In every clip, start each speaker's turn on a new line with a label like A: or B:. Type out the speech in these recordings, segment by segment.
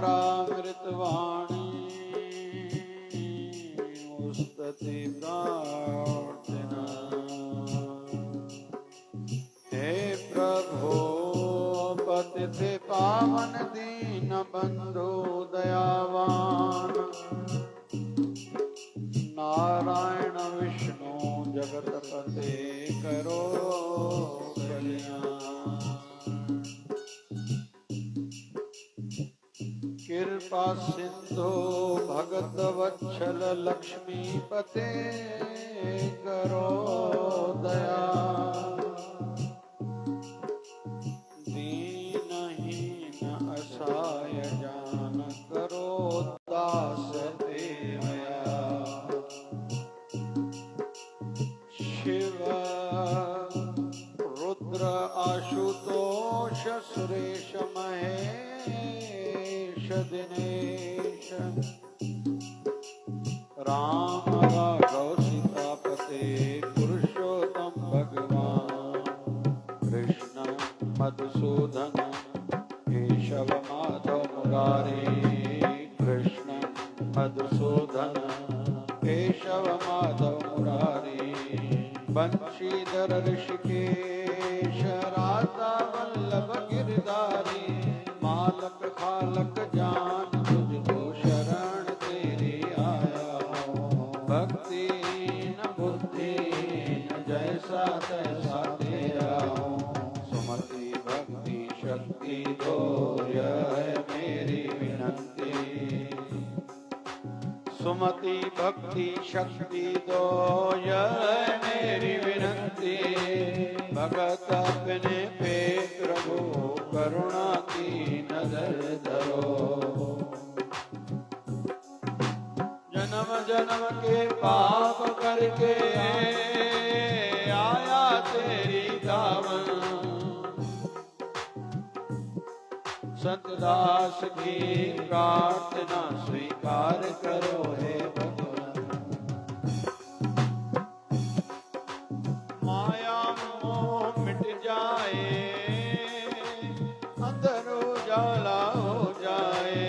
A: तुषारामृतवाणी स्तुति प्रार्थना। हे प्रभु पतित पावन दीन बंधु दयावान, नारायण विष्णु जगतपते करो कल्याण। कृपा सिंधु भगत वत्सल लक्ष्मीपते करो दया। दीनहीन असहाय जान करो दास देवया। शिव रुद्र आशुतोष सुरेश महेश दिनेश, राम राघव सीतापते पुरुषोत्तम भगवान। कृष्ण मधुसूदन केशव माधव मुरारी, कृष्ण मधुसूदन केशव माधव मुरारी। बंशीधर ऋषिकेश राधा वल्लभ गिरधारी, मालक खालक जान तुझको शरण तेरी आया हूँ। भक्ति न बुद्धि न जैसा तैसा तेरा हूँ। सुमति भक्ति शक्ति दो यह है मेरी विनंती। सुमति भक्ति शक्ति दो यह है मेरी विनंती। भगत अपने पे प्रभु करुणा की नजर धरो। जन्म जन्म के पाप करके आया तेरी दामन। संत दास की प्रार्थना स्वीकार करो हे भगवान। माया मोह मिट जाए, अंदर उजाला हो जाए,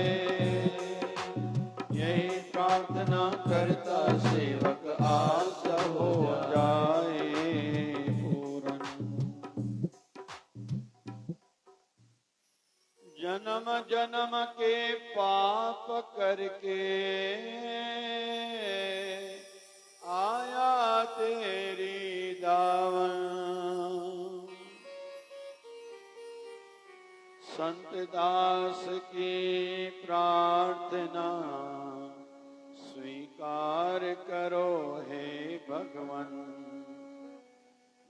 A: यही प्रार्थना करता सेवक आस हो जाए पूर्ण। जन्म जन्म के पाप करके आया तेरी दावन। संत दास की प्रार्थना स्वीकार करो हे भगवन।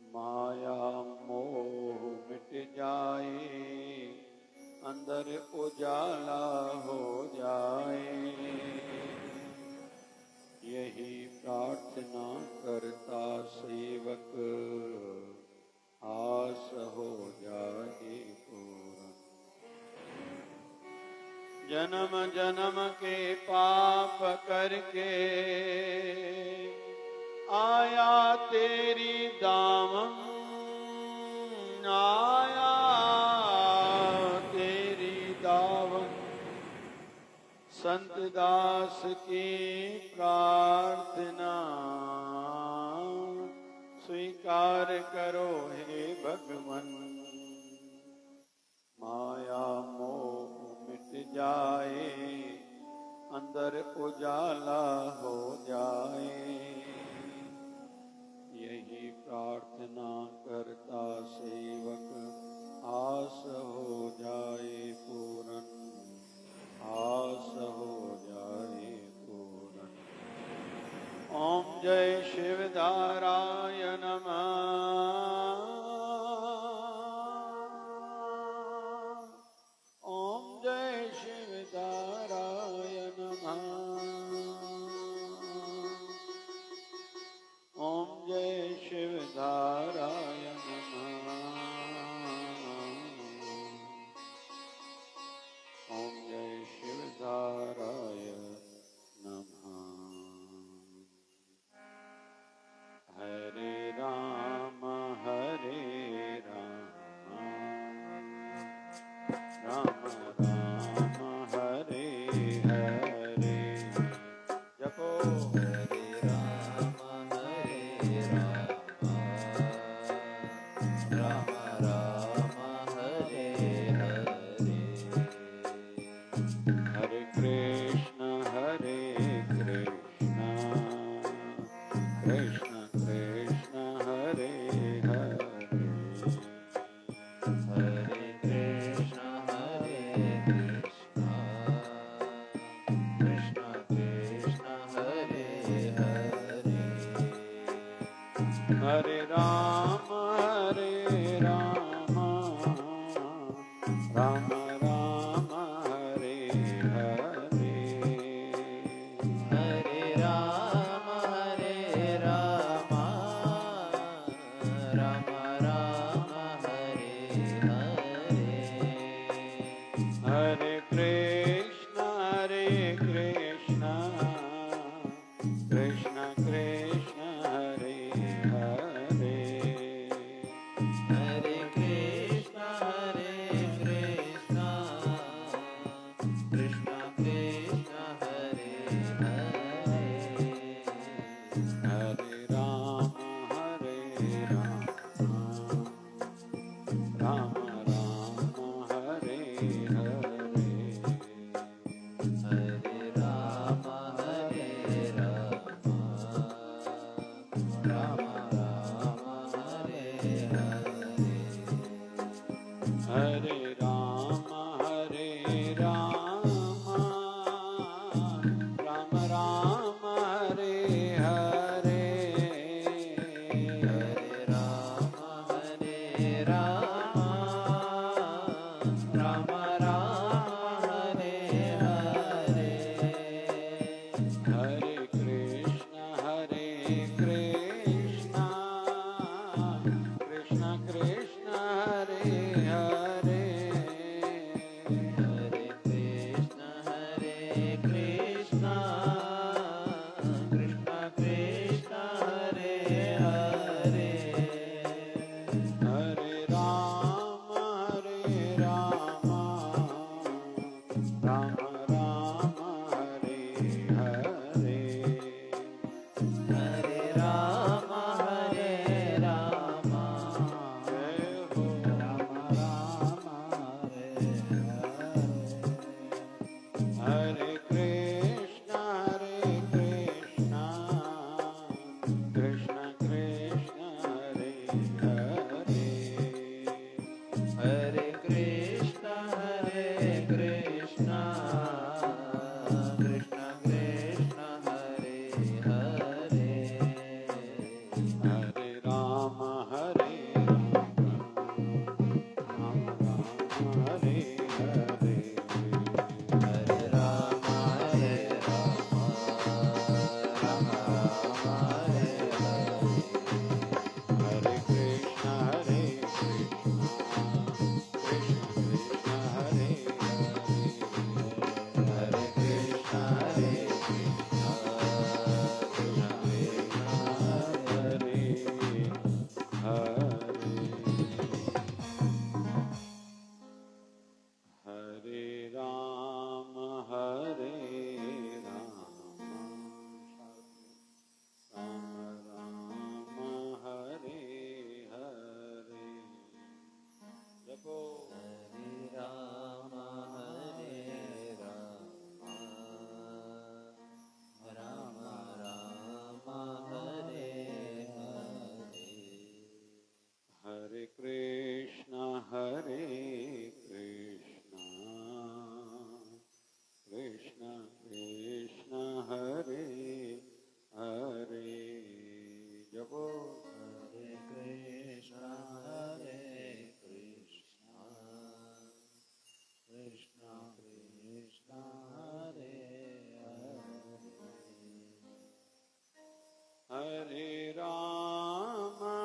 A: माया मोह मिट जाए, अंदर उजाला हो जाए, यही प्रार्थना करता सेवक आस हो जाए पूर्ण। जन्म जन्म के पाप करके आया तेरी दामन। आया तेरी दावन। संत दास की प्रार्थना स्वीकार करो हे भगवन। माया मोह मिट जाए, अंदर उजाला हो जाए, यही प्रार्थना करता सेवक आस हो जाए पूर्ण। आस हो जाए पूर्ण। ओम जय शिवधाराय नमः। ओम जय शिवधाराय नमः। ओम जय शिवधाराय नमः।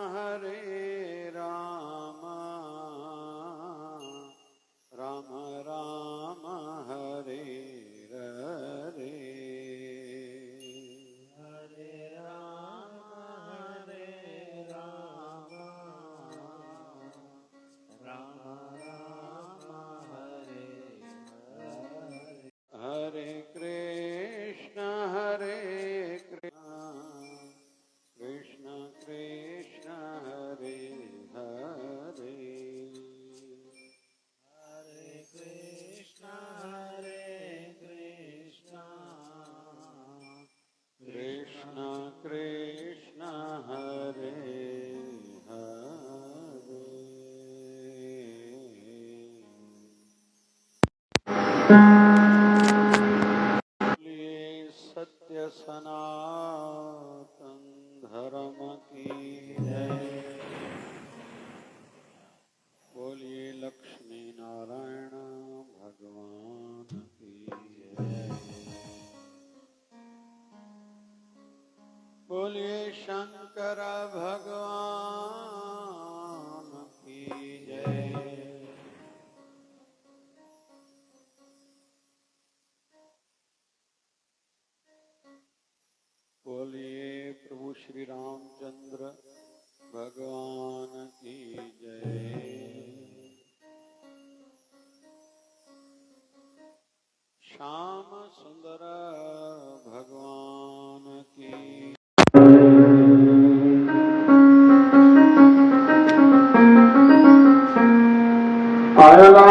A: Hare Rama,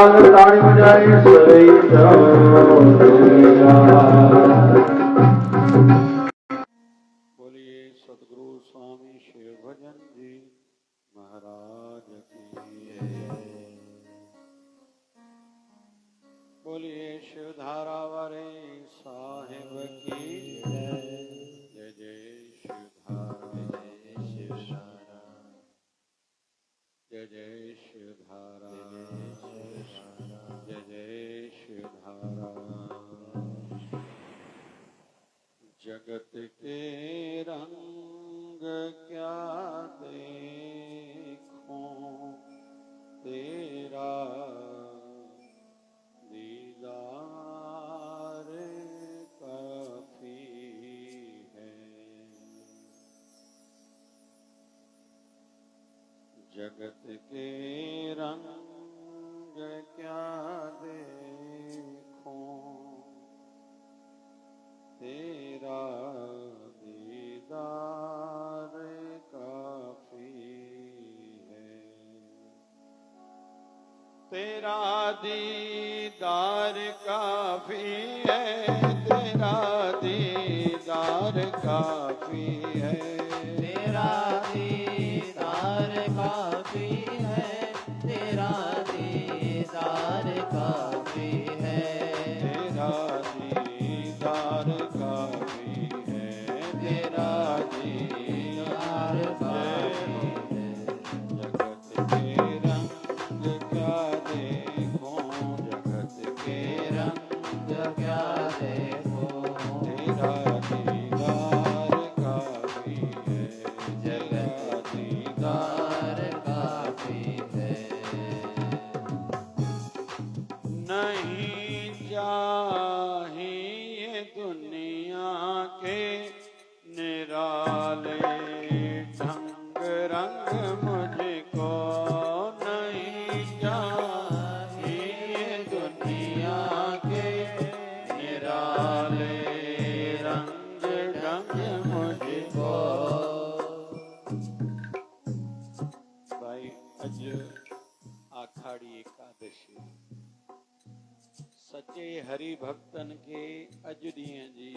A: लाल ताड़ी बजाए सही बोलिए सतगुरु स्वामी शिव भजन जी महाराज की। बोलिए शिव धारा वाले साहिब की जय जय शिव धारा जय जय शिव धारा जय जय शिव धारा। जगत के रंग क्या देखूं तेरा दीदार काफी है। जगत के रंग क्या देखूं तेरा दीदार काफी है। तेरा दीदार काफी है तेरा दीदार काफी है।
B: तेरा दीदार काफी है तेरा दीदार काफी है।
A: तेरा दीदार काफी है तेरा दीदार काफी है। जगत के रंग क्या देखूं जगत के रंग क्या देखूं तेरा दीदार काफी है तेरा दीदार
B: काफी है।
A: नहीं चाहिए दुनिया के निराले ढंग रंग मुझको। नहीं चाहिए दुनिया के निराले रंग ढंग मुझको। भाई अज आखाड़ी एकादशी सच्चे हरि भक्तन के अज ॾींहं जी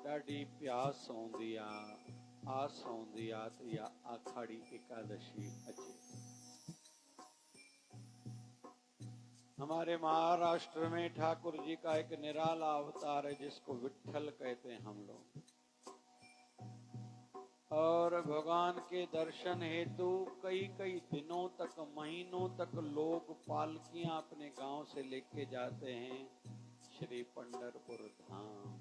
A: ॾाढी प्यास आउंदी आस आउंदी आ त इहा आखाड़ी एकादशी अचे। हमारे महाराष्ट्र में ठाकुर जी का एक निराला अवतार है जिसको विट्ठल कहते हैं हम लोग। और भगवान के दर्शन हेतु कई कई दिनों तक महीनों तक लोग पालकियां अपने गांव से लेके जाते हैं श्री पंढरपुर धाम।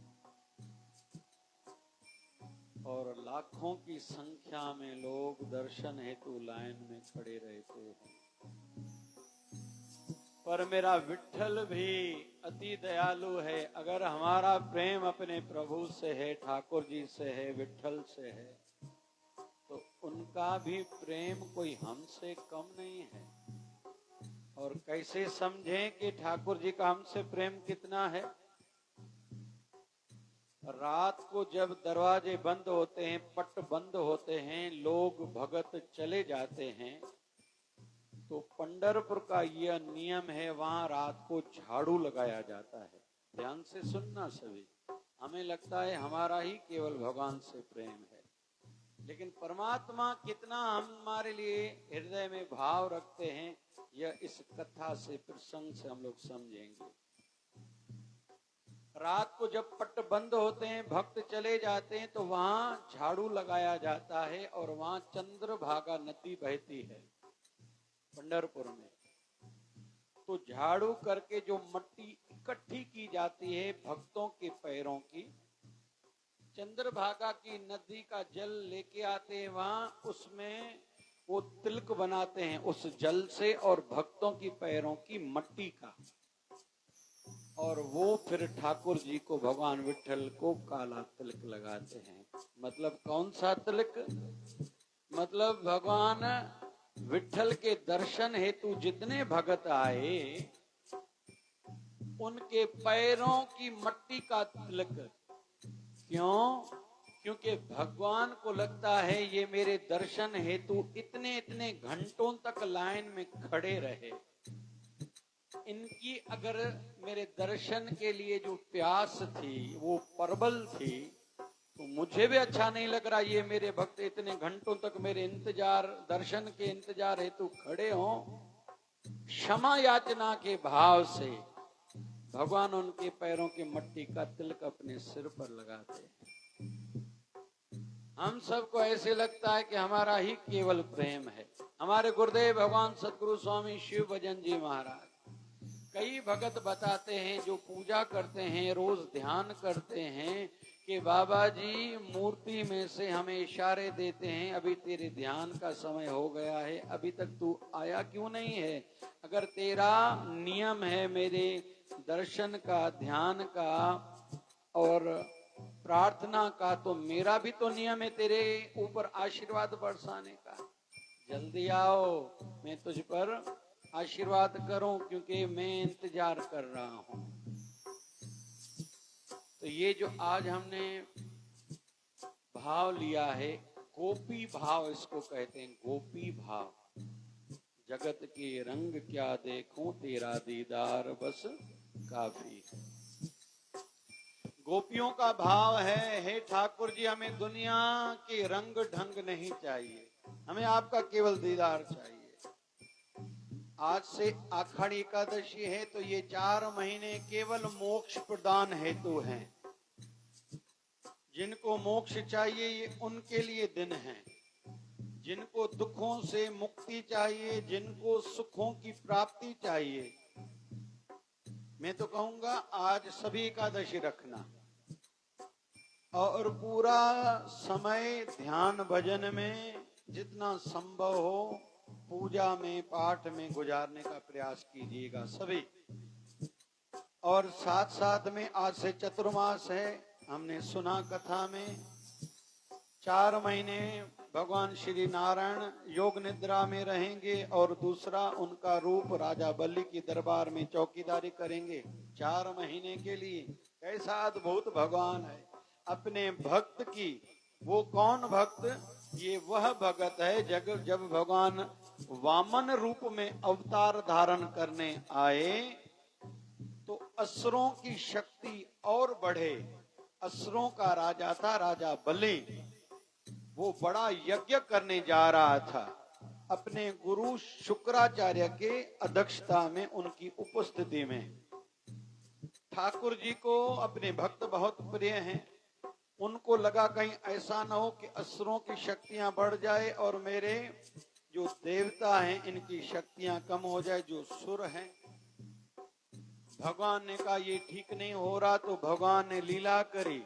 A: और लाखों की संख्या में लोग दर्शन हेतु लाइन में खड़े रहते हैं। पर मेरा विट्ठल भी अति दयालु है। अगर हमारा प्रेम अपने प्रभु से है ठाकुर जी से है विट्ठल से है तो उनका भी प्रेम कोई हमसे कम नहीं है। और कैसे समझें कि ठाकुर जी का हमसे प्रेम कितना है। रात को जब दरवाजे बंद होते हैं पट बंद होते हैं लोग भगत चले जाते हैं तो पंढरपुर का यह नियम है वहां रात को झाड़ू लगाया जाता है। ध्यान से सुनना सभी। हमें लगता है हमारा ही केवल भगवान से प्रेम है लेकिन परमात्मा कितना हमारे लिए हृदय में भाव रखते हैं यह इस कथा से प्रसंग से हम लोग समझेंगे। रात को जब पट बंद होते हैं भक्त चले जाते हैं तो वहां झाड़ू लगाया जाता है और वहां चंद्रभागा नदी बहती है पंढरपुर में। तो झाड़ू करके जो मिट्टी इकट्ठी की जाती है भक्तों के पैरों की चंद्रभागा की नदी का जल लेके आते हैं वहां उसमें वो तिलक बनाते हैं उस जल से और भक्तों की पैरों की मट्टी का। और वो फिर ठाकुर जी को भगवान विट्ठल को काला तिलक लगाते हैं। मतलब कौन सा तिलक? मतलब भगवान विट्ठल के दर्शन हेतु जितने भगत आए उनके पैरों की मट्टी का तिलक। क्यों? क्योंकि भगवान को लगता है ये मेरे दर्शन हेतु इतने इतने घंटों तक लाइन में खड़े रहे इनकी अगर मेरे दर्शन के लिए जो प्यास थी वो प्रबल थी, तो मुझे भी अच्छा नहीं लग रहा ये मेरे भक्त इतने घंटों तक मेरे इंतजार, दर्शन के इंतजार हेतु खड़े हों। क्षमा याचना के भाव से भगवान उनके पैरों की मट्टी का तिलक अपने सिर पर लगाते हैं। हम सबको ऐसे लगता है कि हमारा ही केवल प्रेम है। हमारे गुरुदेव भगवान सदगुरु स्वामी शिव भजन जी महाराज कई भगत बताते हैं जो पूजा करते हैं, रोज ध्यान करते हैं कि बाबा जी मूर्ति में से हमें इशारे देते हैं, अभी तेरे ध्यान का समय हो गया है, अभी तक तू आया क्यों नहीं है। अगर तेरा नियम है मेरे दर्शन का, ध्यान का और प्रार्थना का, तो मेरा भी तो नियम है तेरे ऊपर आशीर्वाद बरसाने का। जल्दी आओ, मैं तुझ पर आशीर्वाद करूं, क्योंकि मैं इंतजार कर रहा हूं। तो ये जो आज हमने भाव लिया है, गोपी भाव इसको कहते हैं, गोपी भाव। जगत के रंग क्या देखूं, तेरा दीदार बस काफी। गोपियों का भाव है, हे ठाकुर जी हमें दुनिया के रंग ढंग नहीं चाहिए, हमें आपका केवल दीदार चाहिए। आज से आषाढ़ी एकादशी है, तो ये 4 महीने केवल मोक्ष प्रदान हेतु हैं। जिनको मोक्ष चाहिए ये उनके लिए दिन है, जिनको दुखों से मुक्ति चाहिए, जिनको सुखों की प्राप्ति चाहिए, मैं तो कहूंगा आज सभी एकादशी रखना और पूरा समय ध्यान भजन में जितना संभव हो पूजा में, पाठ में गुजारने का प्रयास कीजिएगा सभी। और साथ साथ में आज से चतुर्मास है, हमने सुना कथा में 4 महीने भगवान श्री नारायण योग निद्रा में रहेंगे और दूसरा उनका रूप राजा बलि की दरबार में चौकीदारी करेंगे 4 महीने के लिए। कैसा अद्भुत भगवान है अपने भक्त की। वो कौन भक्त? ये वह भगत है जब भगवान वामन रूप में अवतार धारण करने आए तो असुरों की शक्ति और बढ़े। असुरों का राजा था राजा बलि, वो बड़ा यज्ञ करने जा रहा था अपने गुरु शुक्राचार्य के अध्यक्षता में, उनकी उपस्थिति में। ठाकुर जी को अपने भक्त बहुत प्रिय हैं, उनको लगा कहीं ऐसा न हो कि असुरों की शक्तियां बढ़ जाए और मेरे जो देवता हैं इनकी शक्तियां कम हो जाए, जो सुर हैं। भगवान ने कहा ये ठीक नहीं हो रहा, तो भगवान ने लीला करी,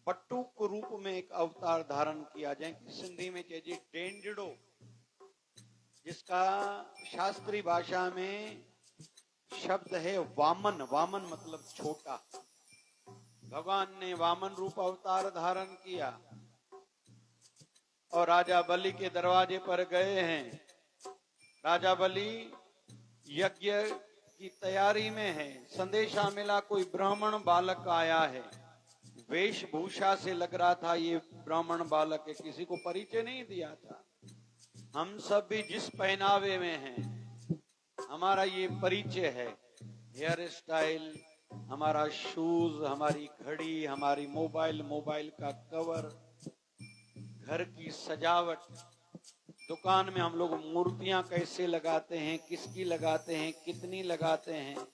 A: बट्टुक रूप में एक अवतार धारण किया, जैसे सिंधी में चाहिए डेंजड़ो, जिसका शास्त्रीय भाषा में शब्द है वामन। वामन मतलब छोटा। भगवान ने वामन रूप अवतार धारण किया और राजा बलि के दरवाजे पर गए हैं। राजा बलि यज्ञ की तैयारी में है, संदेशा मिला कोई ब्राह्मण बालक आया है। वेशभूषा से लग रहा था ये ब्राह्मण बालक है, किसी को परिचय नहीं दिया था। हम सब भी जिस पहनावे में हैं हमारा ये परिचय है, हेयर स्टाइल, हमारा शूज, हमारी घड़ी, हमारी मोबाइल का कवर, घर की सजावट, दुकान में हम लोग मूर्तियां कैसे लगाते हैं, किसकी लगाते हैं, कितनी लगाते हैं,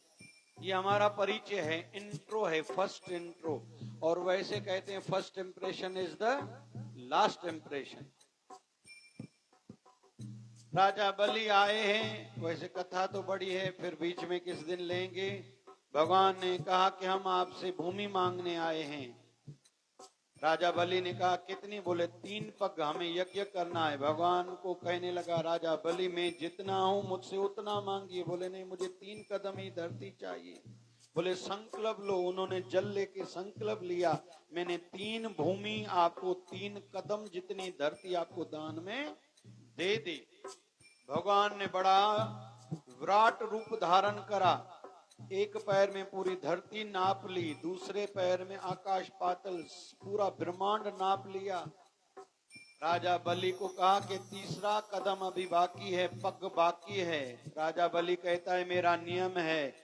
A: ये हमारा परिचय है, इंट्रो है, फर्स्ट इंट्रो। और वैसे कहते हैं first impression is the last impression. Raja Bali आए हैं, वैसे कथा तो बड़ी है, फिर बीच में किस दिन लेंगे। भगवान ने कहा कि हम आपसे भूमि मांगने आए हैं। राजा बलि ने कहा कितनी? बोले 3 पग हमें यज्ञ करना है। भगवान को कहने लगा राजा बलि मैं जितना हूं मुझसे उतना मांगिए। बोले नहीं, मुझे 3 कदम ही धरती चाहिए। बोले संकल्प लो। उन्होंने जल लेके संकल्प लिया, मैंने 3 भूमि आपको, 3 कदम जितनी धरती आपको दान में दे दी। भगवान ने बड़ा विराट रूप धारण करा। एक पैर में पूरी धरती नाप ली, दूसरे पैर में आकाश पाताल पूरा ब्रह्मांड नाप लिया। राजा बलि को कहा कि तीसरा कदम अभी बाकी है, पग बाकी है। राजा बलि कहता है मेरा नियम है,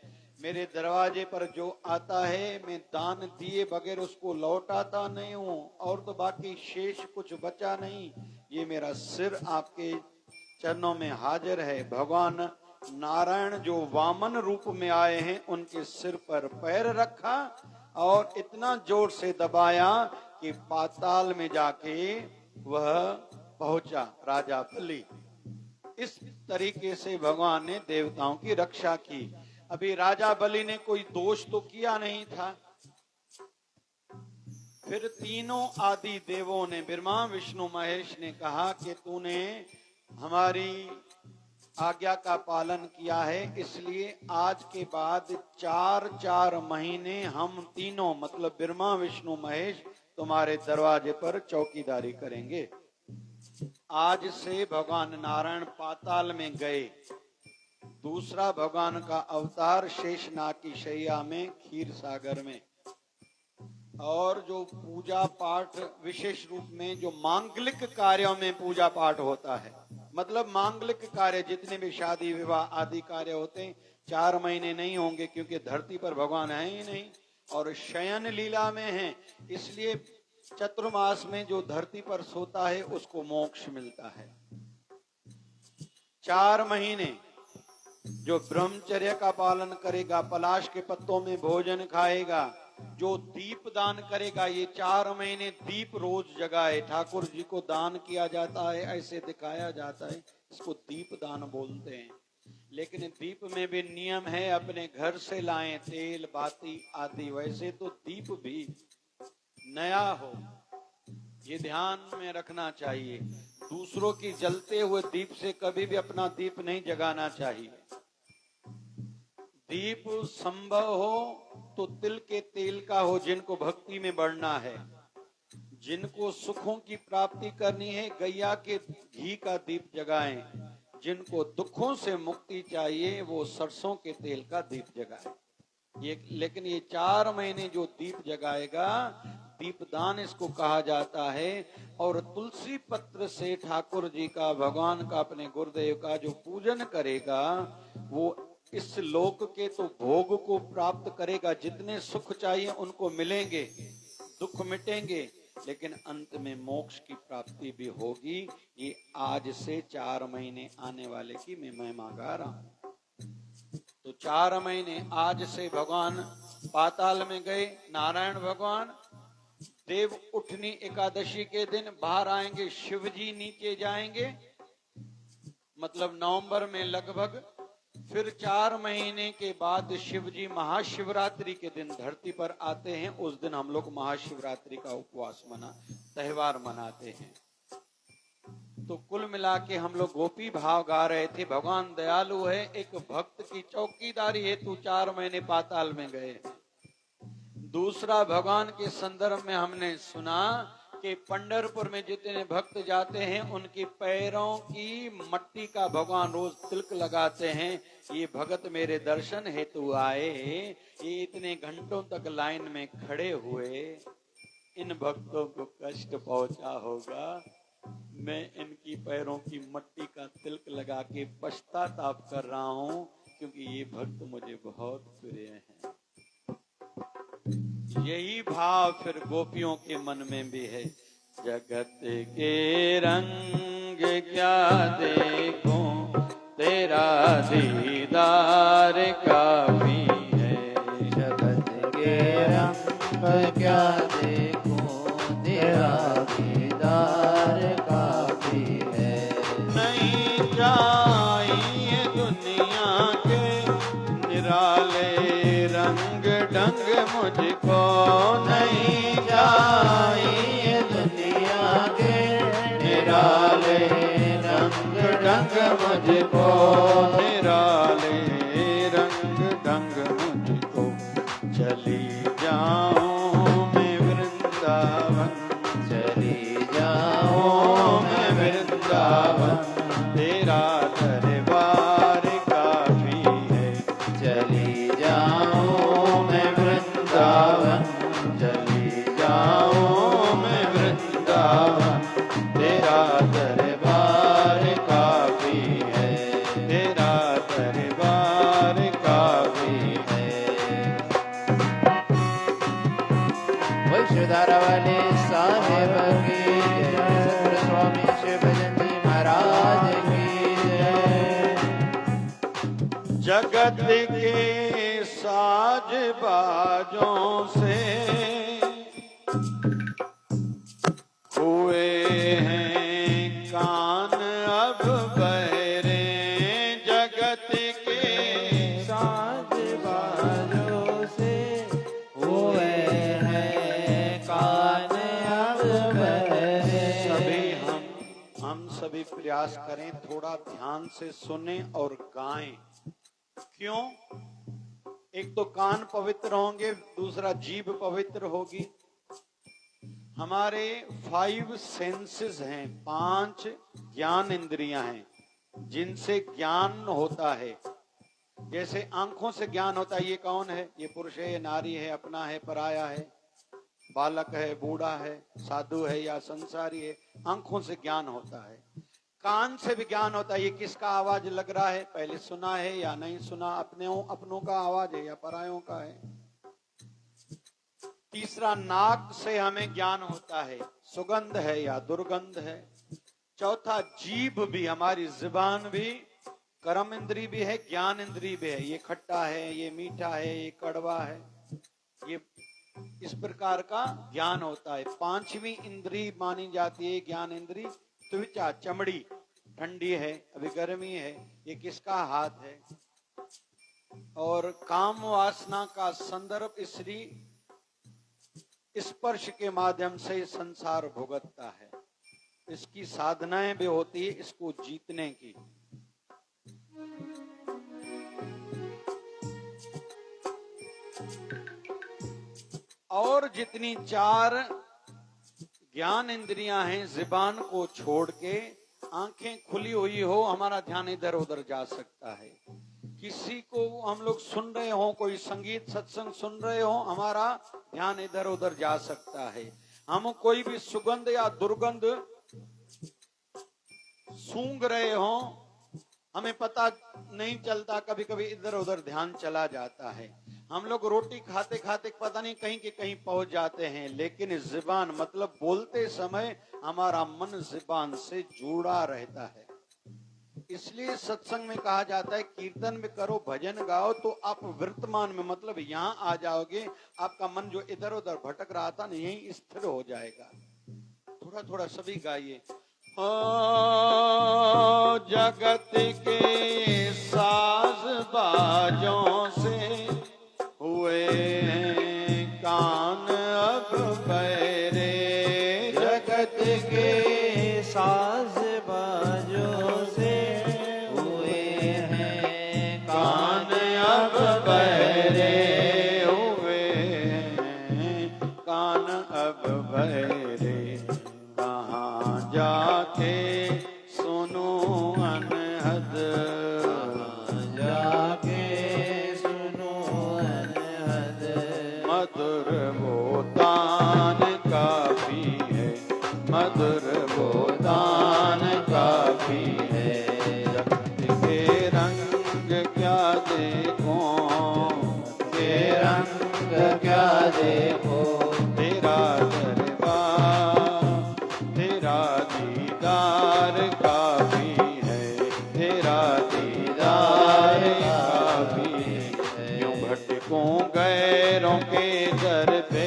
A: मेरे दरवाजे पर जो आता है मैं दान दिए बगैर उसको लौटाता नहीं हूँ, और तो बाकी शेष कुछ बचा नहीं। ये मेरा सिर आपके चरणों में हाजिर है। भगवान नारायण जो वामन रूप में आए हैं उनके सिर पर पैर रखा और इतना जोर से दबाया कि पाताल में जाके वह पहुंचा राजा बलि। इस तरीके से भगवान ने देवताओं की रक्षा की। अभी राजा बलि ने कोई दोष तो किया नहीं था। फिर तीनों आदि देवों ने, ब्रह्मा विष्णु महेश ने कहा कि तूने हमारी आज्ञा का पालन किया है, इसलिए आज के बाद 4-4 महीने हम तीनों मतलब ब्रह्मा विष्णु महेश तुम्हारे दरवाजे पर चौकीदारी करेंगे। आज से भगवान नारायण पाताल में गए। दूसरा भगवान का अवतार शेषनाग की शैया में क्षीर सागर में। और जो पूजा पाठ विशेष रूप में जो मांगलिक कार्यों में पूजा पाठ होता है, मतलब मांगलिक कार्य जितने भी शादी विवाह आदि कार्य होते हैं 4 महीने नहीं होंगे, क्योंकि धरती पर भगवान है ही नहीं और शयन लीला में है। इसलिए चतुर्मास में जो धरती पर सोता है उसको मोक्ष मिलता है। 4 महीने जो ब्रह्मचर्य का पालन करेगा, पलाश के पत्तों में भोजन खाएगा, जो दीप दान करेगा, ये 4 महीने दीप रोज जगाए, ठाकुर जी को दान किया जाता है, ऐसे दिखाया जाता है, इसको दीप दान बोलते हैं। लेकिन दीप में भी नियम है, अपने घर से लाएं तेल बाती आदि। वैसे तो दीप भी नया हो, ये ध्यान में रखना चाहिए। दूसरों की जलते हुए दीप से कभी भी अपना दीप नहीं जगाना चाहिए। दीप संभव हो तो तिल के तेल का हो, जिनको भक्ति में बढ़ना है, जिनको सुखों की प्राप्ति करनी है गैया के घी का दीप जगाएं, जिनको दुखों से मुक्ति चाहिए वो सरसों के तेल का दीप जगाए। लेकिन ये 4 महीने जो दीप जगाएगा, दीपदान इसको कहा जाता है। और तुलसी पत्र से ठाकुर जी का, भगवान का, अपने गुरुदेव का जो पूजन करेगा वो इस लोक के तो भोग को प्राप्त करेगा, जितने सुख चाहिए उनको मिलेंगे, दुख मिटेंगे, लेकिन अंत में मोक्ष की प्राप्ति भी होगी। ये आज से 4 महीने आने वाले की मैं महिमा गा रहा हूं। तो 4 महीने आज से भगवान पाताल में गए। नारायण भगवान देव उठनी एकादशी के दिन बाहर आएंगे, शिव जी नीचे जाएंगे, मतलब नवंबर में लगभग। फिर 4 महीने के बाद शिव जी महाशिवरात्रि के दिन धरती पर आते हैं। उस दिन हम लोग महाशिवरात्रि का उपवास त्योहार मनाते हैं। तो कुल मिला के हम लोग गोपी भाव गा रहे थे। भगवान दयालु है, एक भक्त की चौकीदारी हेतु 4 महीने पाताल में गए। दूसरा, भगवान के संदर्भ में हमने सुना कि पंढरपुर में जितने भक्त जाते हैं उनकी पैरों की मट्टी का भगवान रोज तिलक लगाते हैं। ये भगत मेरे दर्शन हेतु आए, ये इतने घंटों तक लाइन में खड़े हुए, इन भक्तों को कष्ट पहुंचा होगा। मैं इनकी पैरों की मट्टी का तिलक लगा के पश्चाताप कर रहा हूँ, क्योंकि ये भक्त मुझे बहुत प्रिय हैं। यही भाव फिर गोपियों के मन में भी है। जगत के रंग क्या देखूं, तेरा दीदार काफी है।
B: जगत के रंग क्या देखूं, तेरा दीदार काफी है।
A: नहीं चाहिए दुनिया के निराले रंग ढंग मुझको,
B: नहीं चाहिए दुनिया के निराले रंग ढंग मुझको,
A: निराले रंग ढंग मुझको। चली जाऊं मैं वृंदावन,
B: चली जाऊं मैं वृंदावन,
A: तेरा दरबार काफी है।
B: चली जाऊं मैं वृंदावन,
A: चली जाऊं मैं वृंदावन, तेरा
B: महाराज की जय।
A: जगत के साज बाजों से हुए हैं कान अब बहरे, जगत के
B: साज बाजों से हुए हैं कान अब बहरे।
A: हम सभी प्रयास करें, थोड़ा ध्यान से सुने और गाएं। क्यों? एक तो कान पवित्र होंगे, दूसरा जीभ पवित्र होगी। हमारे 5 सेंसेस हैं, 5 ज्ञान इंद्रियां हैं जिनसे ज्ञान होता है। जैसे आंखों से ज्ञान होता है, ये कौन है, ये पुरुष है, ये नारी है, अपना है, पराया है, बालक है, बूढ़ा है, साधु है या संसारी है। आंखों से ज्ञान होता है। कान से भी ज्ञान होता है, ये किसका आवाज लग रहा है, पहले सुना है या नहीं सुना, अपनों का आवाज है या परायों का है। तीसरा, नाक से हमें ज्ञान होता है, सुगंध है या दुर्गंध है। चौथा, जीभ भी, हमारी जुबान भी कर्म इंद्री भी है, ज्ञान इंद्री भी है। ये खट्टा है, ये मीठा है, ये कड़वा है, ये इस प्रकार का ज्ञान होता है। 5वीं इंद्री मानी जाती है ज्ञान इंद्री त्वचा, चमड़ी, ठंडी है, अभी गर्मी है, ये किसका हाथ है। और काम वासना का संदर्भ इसलिए स्पर्श के माध्यम से संसार भुगतता है। इसकी साधनाएं भी होती है इसको जीतने की। और जितनी 4 ज्ञान इंद्रियां हैं, जुबान को छोड़ के आंखें खुली हुई हो, हमारा ध्यान इधर उधर जा सकता है। किसी को हम लोग सुन रहे हो, कोई संगीत सत्संग सुन रहे हो, हमारा ध्यान इधर उधर जा सकता है। हम कोई भी सुगंध या दुर्गंध सूंघ रहे हो, हमें पता नहीं चलता, कभी कभी इधर उधर ध्यान चला जाता है। हम लोग रोटी खाते खाते पता नहीं कहीं के कहीं पहुंच जाते हैं, लेकिन जुबान मतलब बोलते समय हमारा मन जुबान से जुड़ा रहता है। इसलिए सत्संग में कहा जाता है कीर्तन में करो, भजन गाओ, तो आप वर्तमान में मतलब यहाँ आ जाओगे। आपका मन जो इधर उधर भटक रहा था ना, यहीं स्थिर हो जाएगा। थोड़ा थोड़ा सभी गाइए। जगत के साज बाजों से हुए हैं कान अब बहरे,
B: जगत के साज बाजों से हुए हैं कान अब बहरे।
A: हुए हैं कान अब बहरे, कहाँ जाके सुनो अनहद,
B: जाके सुनो अनहद।
A: मधुर वो तान काफी है, मधुर वो तान काफी है। जगत के रंग क्या देखो,
B: के रंग क्या देखो,
A: तेरा दरबार, तेरा दीदार काफी है, तेरा दीदार काफी है। यूं भटकूं गैरों के दर पे,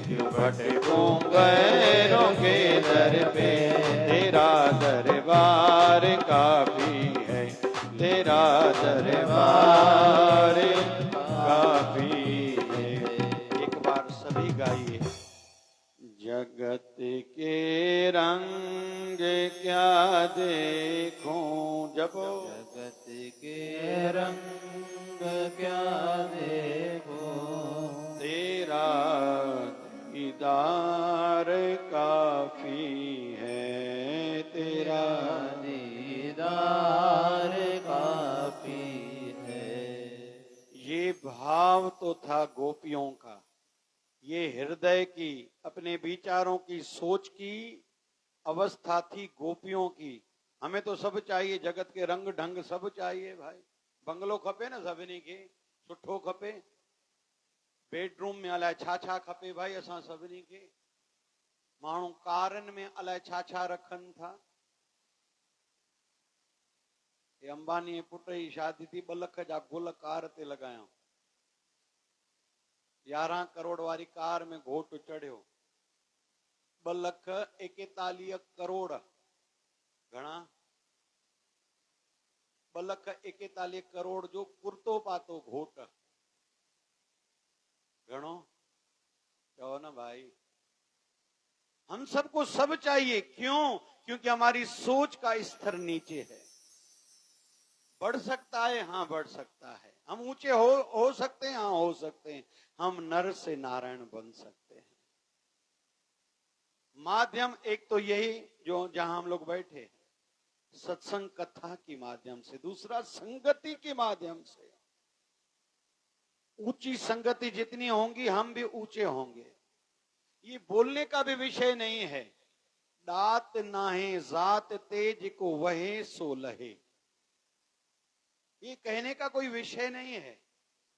A: यूं भटकूं गैरों के दर पे, तेरा दरबार काफी है, तेरा दरबार काफी है। एक बार सभी गाइए। जगत के रंग क्या देखूं, जपो।
B: जगत के रंग क्या देखो,
A: तेरा दीदार काफी है, तेरा
B: दीदार काफी है।
A: ये भाव तो था गोपियों का, ये हृदय की, अपने विचारों की, सोच की अवस्था थी गोपियों की। हमें तो सब चाहिए, जगत के रंग ढंग सब चाहिए भाई। बंगलो खपे ना सभिनी खे, सुठो खपे, बेडरूम में अलाए छा छा खपे भाई असां सभिनी खे। माण्हू कारनि में अलाए छा छा रखनि था। એ અંબાની પુત્ર શાદી थी 2 लाख जा गुल कार ते लगाया 11 करोड़ वाली कार में घोट चढ़ियो 2 लाख 41 करोड़ घणा 2 लाख 41 करोड़ जो कुर्तो पातो घोट घणो कहो ना भाई। हम सबको सब चाहिए, क्यों? क्योंकि हमारी सोच का स्तर नीचे है। बढ़ सकता है, हाँ बढ़ सकता है। हम ऊंचे हो सकते हैं, हाँ हो सकते हैं। हम नर से नारायण बन सकते हैं। माध्यम एक तो यही जो जहां हम लोग बैठे हैं, सत्संग कथा के माध्यम से, दूसरा संगति के माध्यम से। ऊंची संगति जितनी होंगी हम भी ऊंचे होंगे। ये बोलने का भी विषय नहीं है। दात नाहे जात तेज को वहे सो लहे, ये कहने का कोई विषय नहीं है।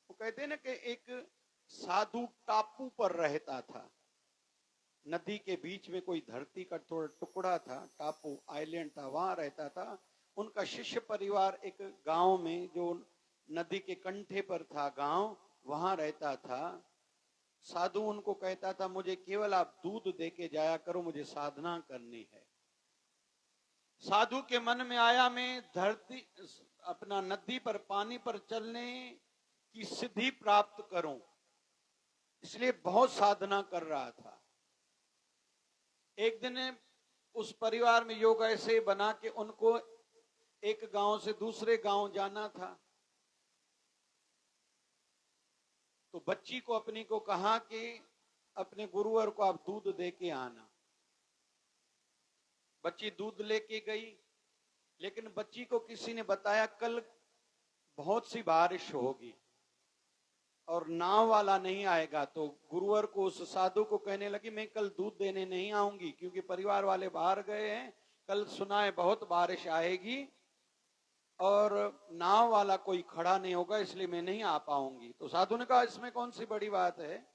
A: वो कहते हैं ना कि एक साधु टापू पर रहता था, नदी के बीच में कोई धरती का थोड़ा टुकड़ा था, टापू आइलैंड था, वहां रहता था। उनका शिष्य परिवार एक गांव में जो नदी के कंठे पर था गांव, वहां रहता था। साधु उनको कहता था मुझे केवल आप दूध देके जाया करो, मुझे साधना करनी है। साधु के मन में आया मैं धरती अपना नदी पर पानी पर चलने की सिद्धि प्राप्त करूं, इसलिए बहुत साधना कर रहा था। एक दिन उस परिवार में योग ऐसे बना कि उनको एक गांव से दूसरे गांव जाना था। तो बच्ची को अपनी को कहा कि अपने गुरुवर को आप दूध दे के आना। बच्ची दूध लेके गई, लेकिन बच्ची को किसी ने बताया कल बहुत सी बारिश होगी और नाव वाला नहीं आएगा। तो गुरुवर को उस साधु को कहने लगी मैं कल दूध देने नहीं आऊंगी, क्योंकि परिवार वाले बाहर गए हैं, कल सुना है बहुत बारिश आएगी और नाव वाला कोई खड़ा नहीं होगा, इसलिए मैं नहीं आ पाऊंगी। तो साधु ने कहा इसमें कौन सी बड़ी बात है,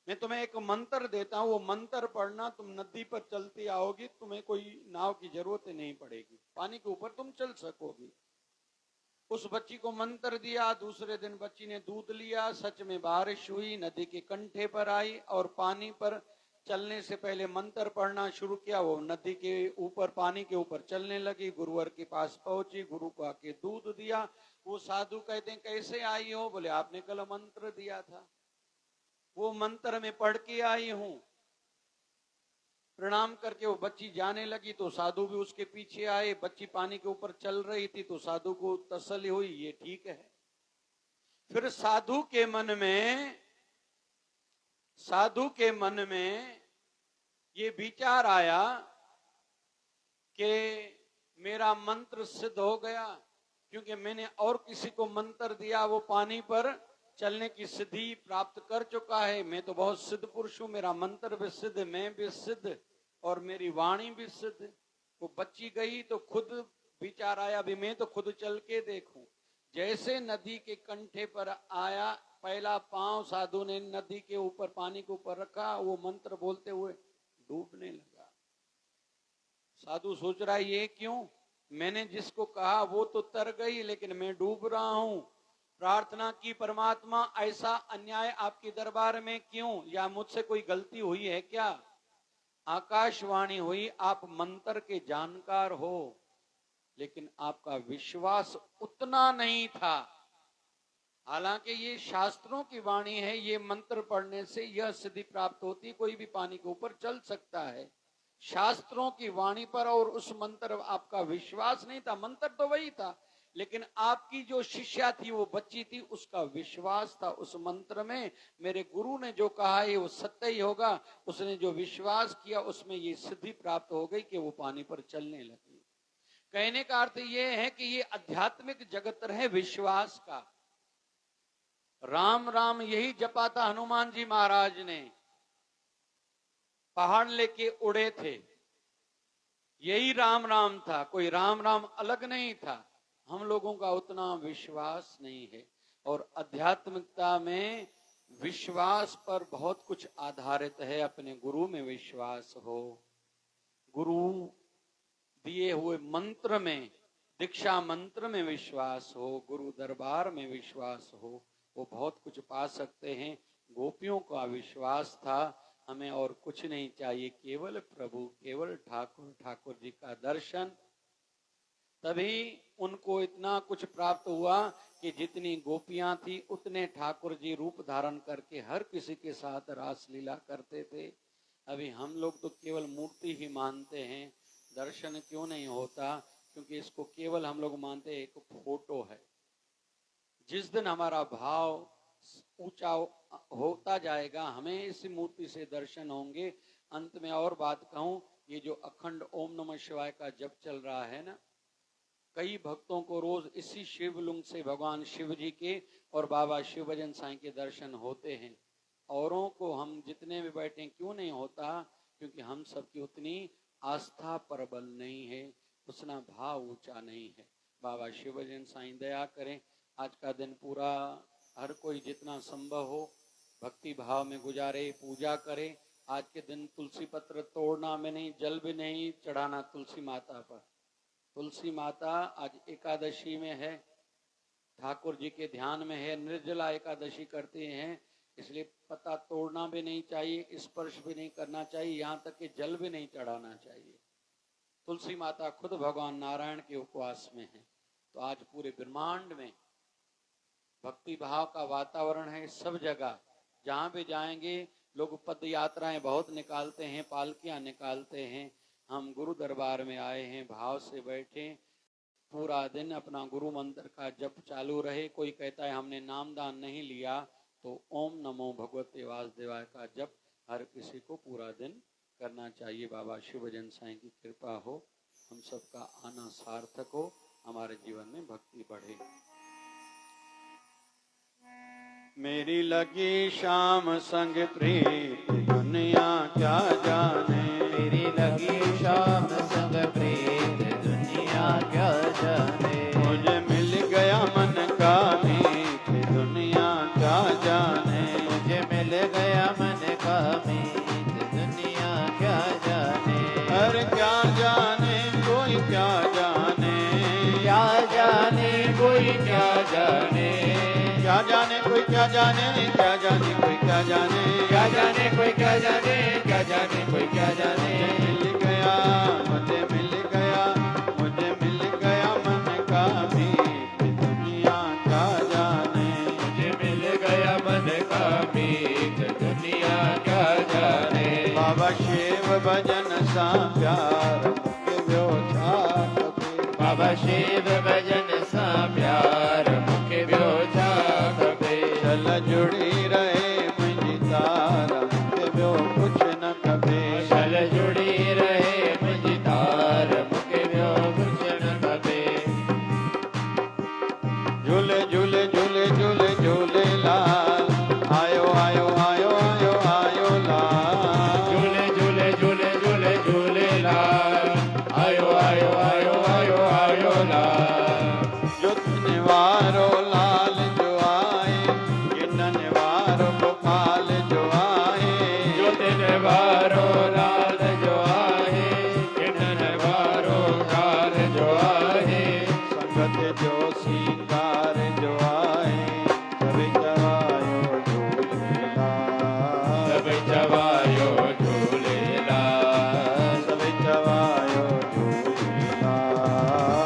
A: मैं तुम्हें एक मंत्र देता हूं, वो मंत्र पढ़ना, तुम नदी पर चलती आओगी, तुम्हें कोई नाव की जरूरत नहीं पड़ेगी, पानी के ऊपर तुम चल सकोगी। उस बच्ची को मंत्र दिया। दूसरे दिन बच्ची ने दूध लिया, सच में बारिश हुई, नदी के कंठे पर आई और पानी पर चलने से पहले मंत्र पढ़ना शुरू किया। वो नदी के ऊपर पानी के ऊपर चलने लगी। गुरुवर के पास पहुंची, गुरु को आके दूध दिया। वो साधु कहते हैं कैसे आई हो? बोले आपने कल मंत्र दिया था, वो मंत्र में पढ़ के आई हूं। प्रणाम करके वो बच्ची जाने लगी तो साधु भी उसके पीछे आए। बच्ची पानी के ऊपर चल रही थी तो साधु को तसल्ली हुई, ये ठीक है। फिर साधु के मन में ये विचार आया कि मेरा मंत्र सिद्ध हो गया, क्योंकि मैंने और किसी को मंत्र दिया, वो पानी पर चलने की सिद्धि प्राप्त कर चुका है। मैं तो बहुत सिद्ध पुरुष हूं, मेरा मंत्र भी सिद्ध, मैं भी सिद्ध और मेरी वाणी भी सिद्ध। वो बच्ची गई तो खुद विचार आया भी मैं तो खुद चल के देखूं। जैसे नदी के कंठे पर आया, पहला पांव साधु ने नदी के ऊपर पानी के ऊपर रखा, वो मंत्र बोलते हुए डूबने लगा। साधु सोच रहा है ये क्यों, मैंने जिसको कहा वो तो तर गई लेकिन मैं डूब रहा हूं। प्रार्थना की परमात्मा ऐसा अन्याय आपके दरबार में क्यों, या मुझसे कोई गलती हुई है क्या? आकाशवाणी हुई, आप मंत्र के जानकार हो लेकिन आपका विश्वास उतना नहीं था। हालांकि ये शास्त्रों की वाणी है, ये मंत्र पढ़ने से यह सिद्धि प्राप्त होती, कोई भी पानी के ऊपर चल सकता है। शास्त्रों की वाणी पर और उस मंत्र आपका विश्वास नहीं था। मंत्र तो वही था, लेकिन आपकी जो शिष्या थी, वो बच्ची थी, उसका विश्वास था उस मंत्र में। मेरे गुरु ने जो कहा है वो सत्य ही होगा। उसने जो विश्वास किया उसमें ये सिद्धि प्राप्त हो गई कि वो पानी पर चलने लगी। कहने का अर्थ ये है कि ये आध्यात्मिक जगत है विश्वास का। राम राम यही जपा था हनुमान जी महाराज ने, पहाड़ लेके उड़े थे, यही राम राम था, कोई राम राम अलग नहीं था। हम लोगों का उतना विश्वास नहीं है। और आध्यात्मिकता में विश्वास पर बहुत कुछ आधारित है। अपने गुरु में विश्वास हो, गुरु दिए हुए मंत्र में, दीक्षा मंत्र में विश्वास हो, गुरु दरबार में विश्वास हो, वो बहुत कुछ पा सकते हैं। गोपियों का विश्वास था, हमें और कुछ नहीं चाहिए, केवल प्रभु, केवल ठाकुर, ठाकुर जी का दर्शन। तभी उनको इतना कुछ प्राप्त हुआ कि जितनी गोपियां थी उतने ठाकुर जी रूप धारण करके हर किसी के साथ रासलीला करते थे। अभी हम लोग तो केवल मूर्ति ही मानते हैं, दर्शन क्यों नहीं होता? क्योंकि इसको केवल हम लोग मानते हैं एक फोटो है। जिस दिन हमारा भाव ऊंचा होता जाएगा, हमें इस मूर्ति से दर्शन होंगे। अंत में और बात कहूं, ये जो अखंड ओम नमः शिवाय का जप चल रहा है ना, कई भक्तों को रोज इसी शिवलिंग से भगवान शिव जी के और बाबा शिव भजन साईं के दर्शन होते हैं। औरों को हम जितने भी बैठे क्यों नहीं होता? क्योंकि हम सबकी उतनी आस्था प्रबल नहीं है, उतना भाव ऊंचा नहीं है। बाबा शिव भजन साईं दया करें, आज का दिन पूरा हर कोई जितना संभव हो भक्ति भाव में गुजारे, पूजा करे। आज के दिन तुलसी पत्र तोड़ना में नहीं, जल भी नहीं चढ़ाना तुलसी माता पर। तुलसी माता आज एकादशी में है, ठाकुर जी के ध्यान में है, निर्जला एकादशी करते हैं, इसलिए पत्ता तोड़ना भी नहीं चाहिए, स्पर्श भी नहीं करना चाहिए, यहाँ तक कि जल भी नहीं चढ़ाना चाहिए। तुलसी माता खुद भगवान नारायण के उपवास में है। तो आज पूरे ब्रह्मांड में भक्ति भाव का वातावरण है। सब जगह जहाँ भी जाएंगे लोग पद यात्राएं बहुत निकालते हैं, पालकियां निकालते हैं। हम गुरु दरबार में आए हैं, भाव से बैठे, पूरा दिन अपना गुरु मंत्र का जप चालू रहे। कोई कहता है हमने नामदान नहीं लिया, तो ओम नमो भगवते वासुदेवाय का जप हर किसी को पूरा दिन करना चाहिए। बाबा शिव भजन साईं की कृपा हो, हम सबका आना सार्थक हो, हमारे जीवन में भक्ति बढ़े। मेरी लगी शाम संग प्रीत दुनिया क्या जाने,
B: मेरी लगी शाम संग प्रीत दुनिया क्या जाने,
A: मुझे मिल गया मन का मीत दुनिया क्या जाने,
B: मुझे मिल गया मन का मीत दुनिया क्या जाने।
A: अरे क्या जाने कोई क्या जाने,
B: क्या जाने कोई क्या जाने,
A: क्या जाने कोई क्या जाने, क्या जाने कोई क्या जाने,
B: क्या जाने कोई क्या जाने, क्या जाने कोई क्या जाने।
A: मिल गया मुझे मिल गया, मुझे मिल गया मन का मीत दुनिया क्या जाने,
B: मुझे मिल गया मन का मीत दुनिया क्या जाने।
A: बाबा शिव भजन सा प्यार मुझे व्योछा कभी,
B: बाबा शिव भजन सा प्यार मुखे व्योछा कबे।
A: चल जुड़ी रहे मुझी तारा मुझे व्यो कुछ न कभी,
B: चल जुड़ी रहे मुझी तार मुखे व्यो कुछ न कबे।
A: झूले झूले झूले झूले झूले लाल, आयो आयो आयो आयो आयो लाल,
B: झूले झूले झूले झूले झूले लाल, आयो आयो आयो आयो आयो लाल।
A: जो निवारो लाल जो आए, किन्नन वारो गोपाल जो आए,
B: जो निवारो लाल जो आए, किन्नन वारो काल जो आए,
A: संगत जो सिंगार जो आए, कभी जवायो झूलेलाल,
B: सब जवायो झूलेलाल,
A: सब जवायो झूलेलाल,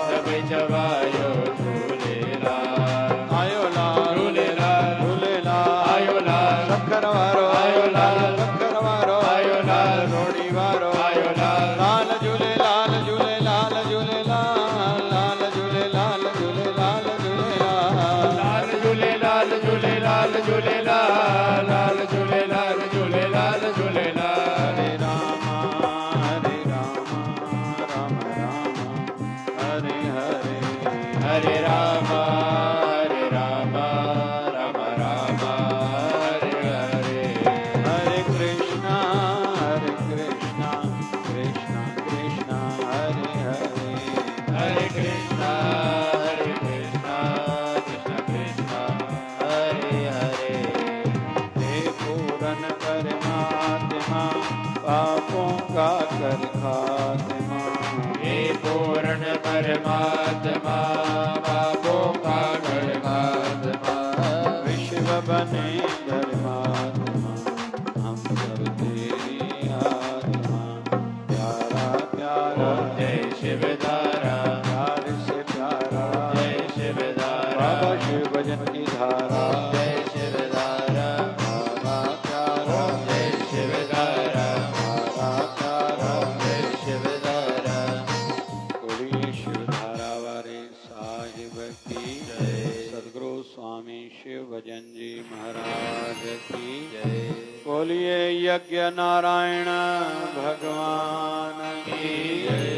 B: सब जवायो झूलेलाल।
A: आयो लाल
B: झूलेलाल,
A: झूलेलाल,
B: आयो लाल,
A: शक्कर वारो
B: आयो लाल,
A: शक्कर वारो
B: आयो लाल,
A: रोड़ी वारो
B: आयो लाल,
A: लाल झूलेलाल झूलेलाल झूलेलाल, लाल झूलेलाल झूलेलाल झूलेलाल,
B: लाल झूलेलाल झूलेलाल झूलेलाल, लाल झूलेलाल झूलेलाल झूलेलाल।
A: हरे राम राम राम हरे हरे,
B: हरे राम राम राम हरे हरे।
A: हरे कृष्णा कृष्णा कृष्णा हरे हरे,
B: हरे कृष्णा कृष्णा कृष्णा हरे हरे।
A: हे पूरन परमात्मा पापों का कर खात्मा,
B: हे पूर्ण परमात्मा पापों का धर्मात्मा
A: विश्व बने धर्मात्मा हम सब तेरी आत्मा प्यारा प्यारा
B: जय शिवधारा
A: प्यार से प्यारा
B: जय शिवधारा
A: बाबा शिव भजन की धारा
B: जय शिवधारा
A: प्यारा प्यारा
B: जय शिवधारा
A: प्यारा प्यारा
B: जय शिवधारा
A: कोड़ी शिवधारा वाले साहिब की
B: जय
A: सदगुरु स्वामी शिव भजन जी महाराज की
B: जय
A: बोलिए यज्ञ नारायण भगवान की
B: जय